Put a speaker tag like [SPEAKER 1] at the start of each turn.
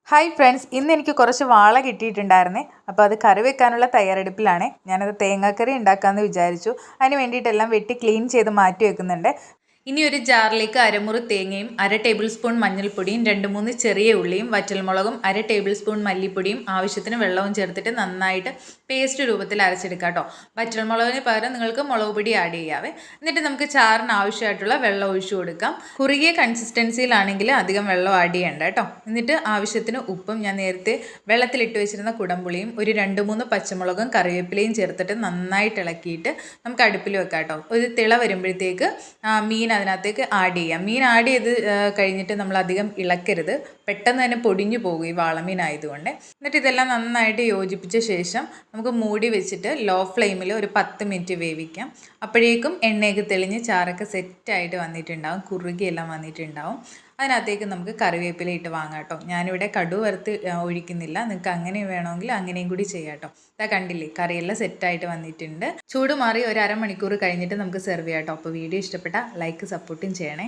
[SPEAKER 1] Hi friends, ഇന്ന് എനിക്ക് കുറച്ച് വാള കിട്ടിയിട്ടുണ്ടായിരുന്നേ. അപ്പോൾ അത് കറി വെക്കാനുള്ള തയ്യാറെടുപ്പിലാണ്. ഞാനത് തേങ്ങാക്കറി ഉണ്ടാക്കാമെന്ന് വിചാരിച്ചു. അതിന് വേണ്ടിയിട്ടെല്ലാം വെട്ടി ക്ലീൻ ചെയ്ത് മാറ്റി വെക്കുന്നുണ്ട്. ഇനി ഒരു ജാറിലേക്ക് അരമുറി തേങ്ങയും 1/2 ടേബിൾ സ്പൂൺ മഞ്ഞൾപ്പൊടിയും 2-3 ചെറിയ ഉള്ളിയും വറ്റൽമുളകും 1/2 ടേബിൾ സ്പൂൺ മല്ലിപ്പൊടിയും ആവശ്യത്തിന് വെള്ളവും ചേർത്തിട്ട് നന്നായിട്ട് പേസ്റ്റ് രൂപത്തിൽ അരച്ചെടുക്കാം കേട്ടോ. വറ്റൽമുളകിന് പകരം നിങ്ങൾക്ക് മുളക് പൊടി ആഡ് ചെയ്യാവേ. എന്നിട്ട് നമുക്ക് ചാറിന് ആവശ്യമായിട്ടുള്ള വെള്ളം ഒഴിച്ചു കൊടുക്കാം. കുറുകിയ കൺസിസ്റ്റൻസിയിലാണെങ്കിൽ അധികം വെള്ളം ആഡ് ചെയ്യണ്ട കേട്ടോ. എന്നിട്ട് ആവശ്യത്തിന് ഉപ്പും ഞാൻ നേരത്തെ വെള്ളത്തിലിട്ട് വെച്ചിരുന്ന കുടംപുളിയും ഒരു 2-3 പച്ചമുളകും കറിവേപ്പിലയും ചേർത്തിട്ട് നന്നായിട്ട് ഇളക്കിയിട്ട് നമുക്ക് അടുപ്പിൽ വെക്കാം കേട്ടോ. ഒരു തിള വരുമ്പോഴത്തേക്ക് മീൻ അതിനകത്തേക്ക് ആഡ് ചെയ്യാം. മീൻ ആഡ് ചെയ്ത് കഴിഞ്ഞിട്ട് നമ്മൾ അധികം ഇളക്കരുത്, പെട്ടെന്ന് തന്നെ പൊടിഞ്ഞു പോകും ഈ വാളമീൻ ആയതുകൊണ്ട്. എന്നിട്ട് ഇതെല്ലാം നന്നായിട്ട് യോജിപ്പിച്ച ശേഷം നമുക്ക് മൂടി വെച്ചിട്ട് ലോ ഫ്ലെയിമിൽ ഒരു 10 മിനിറ്റ് വേവിക്കാം. അപ്പോഴേക്കും എണ്ണയൊക്കെ തെളിഞ്ഞ് ചാറൊക്കെ സെറ്റായിട്ട് വന്നിട്ടുണ്ടാവും, കുറുകിയെല്ലാം വന്നിട്ടുണ്ടാവും. അതിനകത്തേക്ക് നമുക്ക് കറിവേപ്പില ഇട്ട് വാങ്ങാം കേട്ടോ. ഞാനിവിടെ കടുക് വറുത്ത് ഒഴിക്കുന്നില്ല, നിങ്ങൾക്ക് അങ്ങനെ വേണമെങ്കിൽ അങ്ങനെയും കൂടി ചെയ്യാം കേട്ടോ. ഇതാ കണ്ടില്ലേ, കറിയെല്ലാം സെറ്റായിട്ട് വന്നിട്ടുണ്ട്. ചൂട് മാറി ഒരു അരമണിക്കൂർ കഴിഞ്ഞിട്ട് നമുക്ക് സെർവ് ചെയ്യാം കേട്ടോ. അപ്പോൾ വീഡിയോ ഇഷ്ടപ്പെട്ട ലൈക്ക് സപ്പോർട്ടും ചെയ്യണേ.